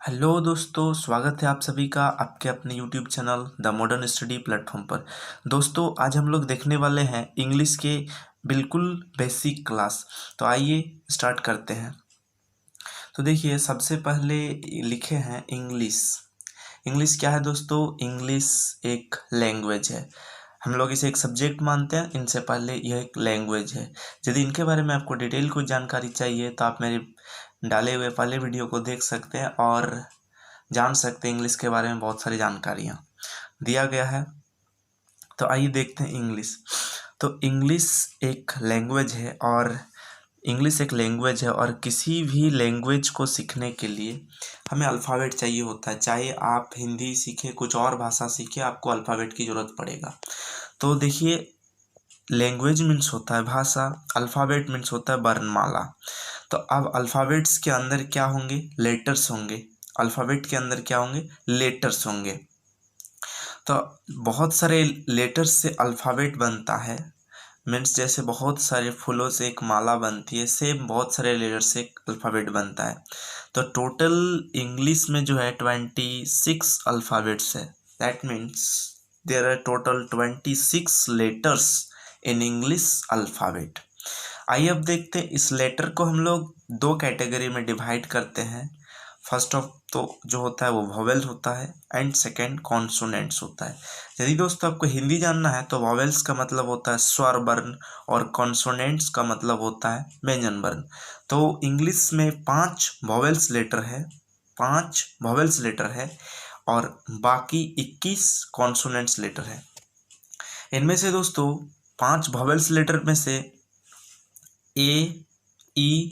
Hello दोस्तों, स्वागत है आप सभी का आपके अपने YouTube channel the modern study platform पर। दोस्तों, आज हम लोग देखने वाले हैं इंग्लिश के बिल्कुल बेसिक क्लास। तो आइए स्टार्ट करते हैं। तो देखिए, सबसे पहले लिखे हैं इंग्लिश। इंग्लिश क्या है दोस्तों? इंग्लिश एक लैंग्वेज है। हम लोग इसे एक सब्जेक्ट मानते हैं, इनसे पहले यह एक लैंग्वेज है। यदि इनके बारे में आपको डिटेल कुछ जानकारी चाहिए तो आप मेरे डाले हुए पहले वीडियो को देख सकते हैं और जान सकते हैं इंग्लिश के बारे में बहुत सारी जानकारियाँ दिया गया है। तो आइए देखते हैं इंग्लिश। तो इंग्लिश एक लैंग्वेज है और किसी भी लैंग्वेज को सीखने के लिए हमें अल्फ़ाबेट चाहिए होता है। चाहे आप हिंदी सीखें, कुछ और भाषा सीखें, आपको अल्फ़ाबेट की ज़रूरत पड़ेगा। तो देखिए, लैंग्वेज मीन्स होता है भाषा, अल्फ़ाबेट मीन्स होता है वर्णमाला। तो अब अल्फ़ाबेट्स के अंदर क्या होंगे? लेटर्स होंगे। अल्फ़ाबेट के अंदर क्या होंगे? लेटर्स होंगे। तो बहुत सारे लेटर्स से अल्फ़ाबेट बनता है। मीन्स जैसे बहुत सारे फूलों से एक माला बनती है, सेम बहुत सारे लेटर से एक अल्फ़ाबेट बनता है। तो टोटल इंग्लिश में जो है 26 अल्फ़ाबेट्स है। That means there are total 26 letters in English alphabet. आइए अब देखते हैं, इस लेटर को हम लोग दो कैटेगरी में डिवाइड करते हैं। फर्स्ट ऑफ तो जो होता है वो वॉवेल्स होता है एंड सेकेंड कॉन्सोनेंट्स होता है। यदि दोस्तों आपको हिंदी जानना है तो वॉवेल्स का मतलब होता है स्वर वर्ण और कॉन्सोनेंट्स का मतलब होता है व्यंजन वर्ण। तो इंग्लिश में 5 वॉवेल्स लेटर है, 5 वॉवेल्स लेटर है और बाकी 21 कॉन्सोनेंट्स लेटर है। इनमें से दोस्तों 5 वॉवेल्स लेटर में से ए, ई,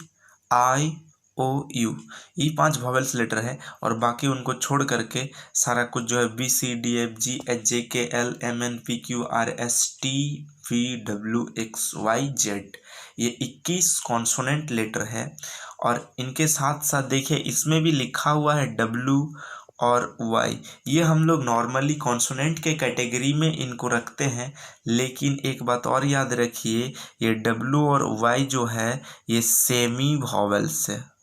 आई, ओ, यू, ये 5 वॉवेल्स लेटर है और बाकी उनको छोड़ करके सारा कुछ जो है B C D F G H J K L M N P Q R S T V W X Y Z, ये 21 कॉन्सोनेंट लेटर है। और इनके साथ साथ देखिए, इसमें भी लिखा हुआ है डब्ल्यू और वाई। ये हम लोग नॉर्मली कॉन्सोनेंट के कैटेगरी में इनको रखते हैं, लेकिन एक बात और याद रखिए, ये डब्ल्यू और वाई जो है ये सेमी वॉवेल्स है।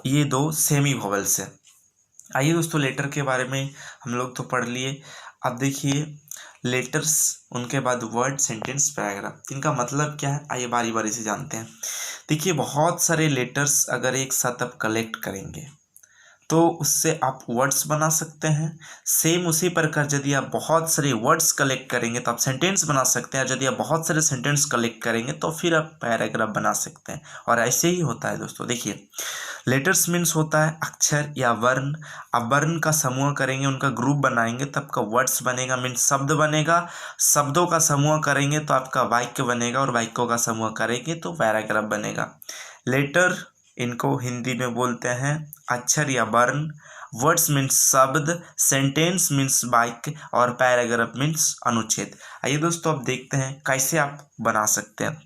ये दो सेमी वॉवेल्स है। आइए दोस्तों, लेटर के बारे में हम लोग तो पढ़ लिए। अब देखिए लेटर्स, उनके बाद वर्ड, सेंटेंस, पैराग्राफ, इनका मतलब क्या है आइए बारी बारी से जानते हैं। देखिए, बहुत सारे लेटर्स अगर एक साथ आप कलेक्ट करेंगे तो उससे आप वर्ड्स बना सकते हैं। सेम उसी प्रकार यदि आप बहुत सारे वर्ड्स कलेक्ट करेंगे तो आप सेंटेंस बना सकते हैं, और यदि आप बहुत सारे सेंटेंस कलेक्ट करेंगे तो फिर आप पैराग्राफ बना सकते हैं। और ऐसे ही होता है दोस्तों। देखिए, लेटर्स मीन्स होता है अक्षर या वर्ण। अब वर्ण का समूह करेंगे, उनका ग्रुप बनाएंगे तब का वर्ड्स बनेगा, मीन्स शब्द बनेगा। शब्दों का समूह करेंगे तो आपका वाक्य बनेगा, और वाक्यों का समूह करेंगे तो पैराग्राफ बनेगा। लेटर, इनको हिंदी में बोलते हैं अक्षर या वर्ण। वर्ड्स मीन्स शब्द, सेंटेंस मीन्स वाक्य और पैराग्राफ मीन्स अनुच्छेद। आइए दोस्तों, अब देखते हैं कैसे आप बना सकते हैं।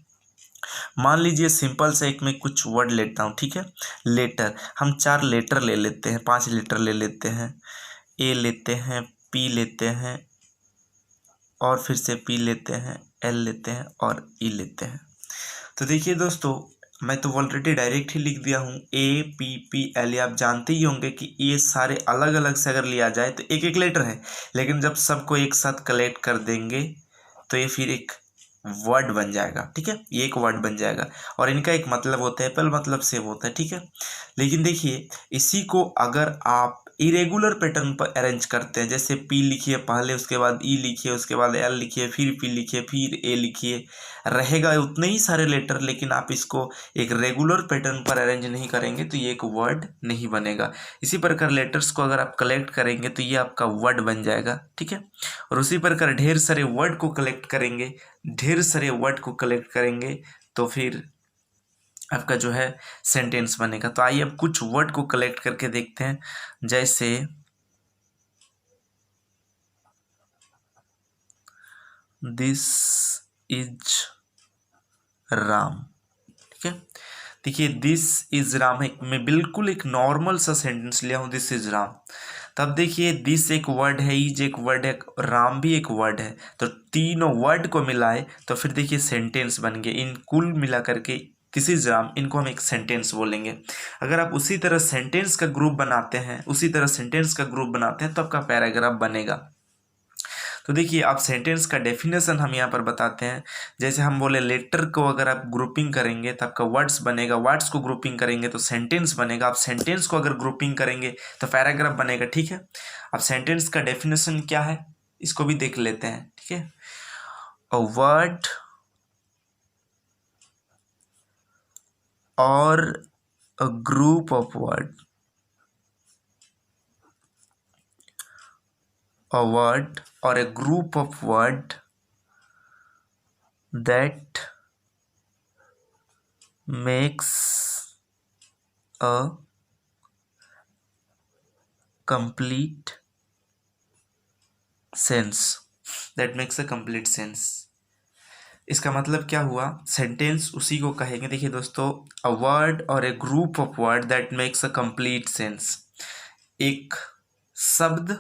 मान लीजिए सिंपल से एक में कुछ वर्ड लेता हूँ, ठीक है। लेटर, हम 4 लेटर ले लेते हैं, 5 लेटर ले लेते हैं। ए लेते हैं, पी लेते हैं, और फिर से पी लेते हैं, एल लेते हैं और ई लेते हैं। तो देखिए दोस्तों, मैं तो ऑलरेडी डायरेक्ट ही लिख दिया हूँ ए पी पी एल। आप जानते ही होंगे कि ये सारे अलग अलग से अगर लिया जाए तो एक एक लेटर है, लेकिन जब सबको एक साथ कलेक्ट कर देंगे तो ये फिर एक वर्ड बन जाएगा, ठीक है। ये एक वर्ड बन जाएगा और इनका एक मतलब होता है, पहल मतलब सेम होता है, ठीक है। लेकिन देखिए, इसी को अगर आप इरेगुलर पैटर्न पर अरेंज करते हैं, जैसे पी लिखिए पहले, उसके बाद ई लिखिए, उसके बाद एल लिखिए, फिर पी लिखिए, फिर ए लिखिए, रहेगा उतने ही सारे लेटर, लेकिन आप इसको एक रेगुलर पैटर्न पर अरेंज नहीं करेंगे तो ये एक वर्ड नहीं बनेगा। इसी प्रकार लेटर्स को अगर आप कलेक्ट करेंगे तो ये आपका वर्ड बन जाएगा, ठीक है। और उसी प्रकार ढेर सारे वर्ड को कलेक्ट करेंगे, तो फिर आपका जो है सेंटेंस बनेगा। तो आइए अब कुछ वर्ड को कलेक्ट करके देखते हैं, जैसे दिस इज राम, ठीक है। देखिए, दिस इज राम है, मैं बिल्कुल एक नॉर्मल सा सेंटेंस लिया हूँ, दिस इज राम। तब देखिए, दिस एक वर्ड है, इज एक वर्ड है, राम भी एक वर्ड है, तो तीनों वर्ड को मिलाए तो फिर देखिए सेंटेंस बन गया। इन कुल मिला करके किसीग्राम, इनको हम एक सेंटेंस बोलेंगे। अगर आप उसी तरह सेंटेंस का ग्रुप बनाते हैं तो आपका पैराग्राफ बनेगा। तो देखिए, आप सेंटेंस का डेफिनेशन हम यहाँ पर बताते हैं। जैसे हम बोले लेटर को अगर आप ग्रुपिंग करेंगे तो आपका वर्ड्स बनेगा, वर्ड्स को ग्रुपिंग करेंगे तो सेंटेंस बनेगा, आप सेंटेंस को अगर ग्रुपिंग करेंगे तो पैराग्राफ बनेगा। ठीक है, अब सेंटेंस का डेफिनेशन क्या है इसको भी देख लेते हैं। ठीक है, a word or a group of word, a word or a group of word that makes a complete sense, that makes a complete sense। इसका मतलब क्या हुआ, सेंटेंस उसी को कहेंगे। देखिए दोस्तों, a word or a group of word that makes a complete sense, एक शब्द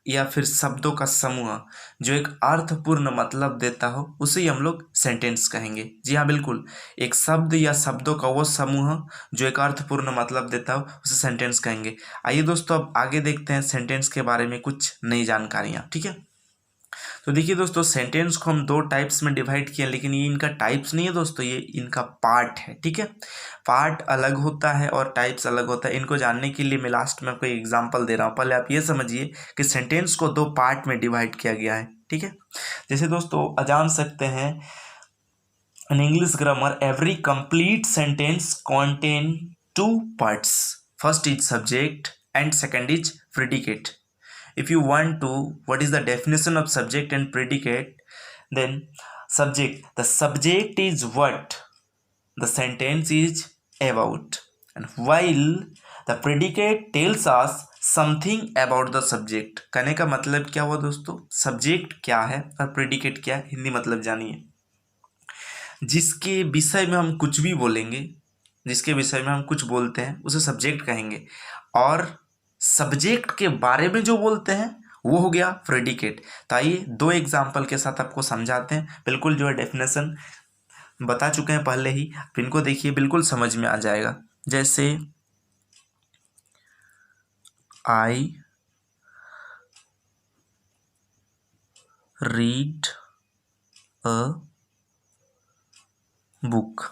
या फिर शब्दों का समूह जो एक अर्थपूर्ण मतलब देता हो उसे ही हम लोग सेंटेंस कहेंगे। जी हाँ, बिल्कुल, एक शब्द या शब्दों का वो समूह जो एक अर्थपूर्ण मतलब देता हो उसे सेंटेंस कहेंगे। आइए दोस्तों, अब आगे देखते हैं सेंटेंस के बारे में कुछ नई जानकारियाँ। ठीक है, तो देखिए दोस्तों, सेंटेंस को हम दो टाइप्स में डिवाइड किया, लेकिन ये इनका टाइप्स नहीं है दोस्तों, ये इनका पार्ट है। ठीक है, पार्ट अलग होता है और टाइप्स अलग होता है। इनको जानने के लिए मैं लास्ट में आपको एग्जांपल दे रहा हूँ। पहले आप ये समझिए कि सेंटेंस को दो पार्ट में डिवाइड किया गया है। ठीक है, जैसे दोस्तों जान सकते हैं, in English grammar every complete sentence contain two parts, first is subject and second is predicate. If you want to, what is the definition of subject and predicate? Then subject, the subject is what the sentence is about, and while the predicate tells us something about the subject। कहने का मतलब क्या हुआ दोस्तों, subject क्या है और predicate क्या है, हिंदी मतलब जानिए। जिसके विषय में हम कुछ भी बोलेंगे, जिसके विषय में हम कुछ बोलते हैं उसे सब्जेक्ट कहेंगे, और सब्जेक्ट के बारे में जो बोलते हैं वो हो गया प्रेडिकेट। तो आइए दो एग्जाम्पल के साथ आपको समझाते हैं। बिल्कुल जो है डेफिनेशन बता चुके हैं पहले ही, इनको देखिए बिल्कुल समझ में आ जाएगा। जैसे आई रीड अ बुक।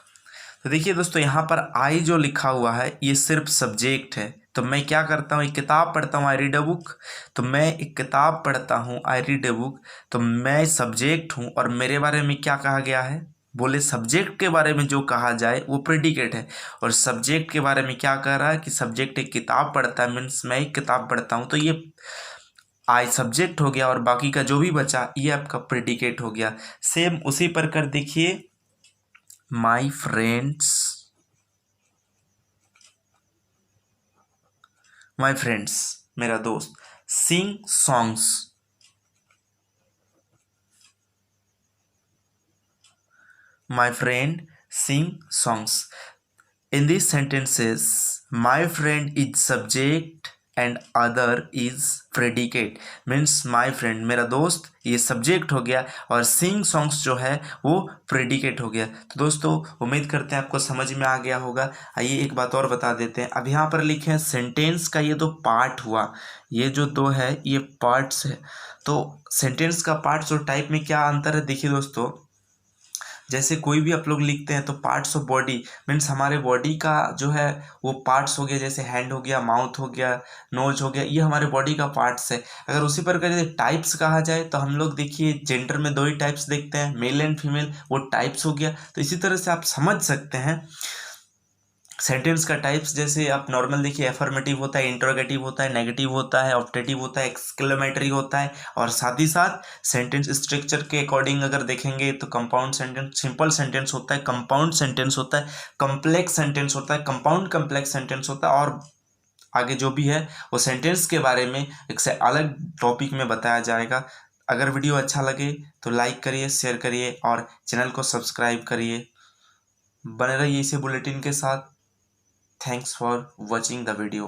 तो देखिए दोस्तों, यहाँ पर आई जो लिखा हुआ है ये सिर्फ सब्जेक्ट है। तो मैं क्या करता हूँ, एक किताब पढ़ता हूँ, आई रीड अ बुक। तो मैं एक किताब पढ़ता हूँ, आई रीड अ बुक, तो मैं सब्जेक्ट हूँ और मेरे बारे में क्या कहा गया है, बोले सब्जेक्ट के बारे में जो कहा जाए वो प्रेडिकेट है। और सब्जेक्ट के बारे में क्या कह रहा है कि सब्जेक्ट एक किताब पढ़ता है, मीन्स मैं एक किताब पढ़ता हूँ, तो ये आई सब्जेक्ट हो गया और बाकी का जो भी बचा ये आपका प्रेडिकेट हो गया। सेम उसी प्रकार देखिए, माई फ्रेंड्स मेरा दोस्त, sing songs, my friend sing songs. In this sentences my friend is subject and other is predicate, means my friend मेरा दोस्त ये सब्जेक्ट हो गया और सिंग सॉन्ग्स जो है वो प्रेडिकेट हो गया। तो दोस्तों उम्मीद करते हैं आपको समझ में आ गया होगा। आइए एक बात और बता देते हैं, अब यहाँ पर लिखे हैं सेंटेंस का ये दो पार्ट हुआ, ये जो दो है ये पार्ट्स है। तो सेंटेंस का पार्ट्स और टाइप में क्या अंतर है, देखिए दोस्तों, जैसे कोई भी आप लोग लिखते हैं तो पार्ट्स ऑफ बॉडी मीन्स हमारे बॉडी का जो है वो पार्ट्स हो गया, जैसे हैंड हो गया, माउथ हो गया, नोज हो गया, ये हमारे बॉडी का पार्ट्स है। अगर उसी प्रकार जैसे टाइप्स कहा जाए तो हम लोग देखिए जेंडर में दो ही टाइप्स देखते हैं, मेल एंड फीमेल, वो टाइप्स हो गया। तो इसी तरह से आप समझ सकते हैं सेंटेंस का टाइप्स। जैसे आप नॉर्मल देखिए, एफर्मेटिव होता है, इंटरोगेटिव होता है, नेगेटिव होता है, ऑप्टेटिव होता है, एक्सक्लेमेटरी होता है, और साथ ही साथ सेंटेंस स्ट्रक्चर के अकॉर्डिंग अगर देखेंगे तो कंपाउंड सेंटेंस, सिंपल सेंटेंस होता है, कंपाउंड सेंटेंस होता है, कम्प्लेक्स सेंटेंस होता है, कंपाउंड कम्प्लेक्स सेंटेंस होता है, और आगे जो भी है वो सेंटेंस के बारे में एक से अलग टॉपिक में बताया जाएगा। अगर वीडियो अच्छा लगे तो लाइक करिए, शेयर करिए और चैनल को सब्सक्राइब करिए। बने रहिए इसी बुलेटिन के साथ। Thanks for watching the video.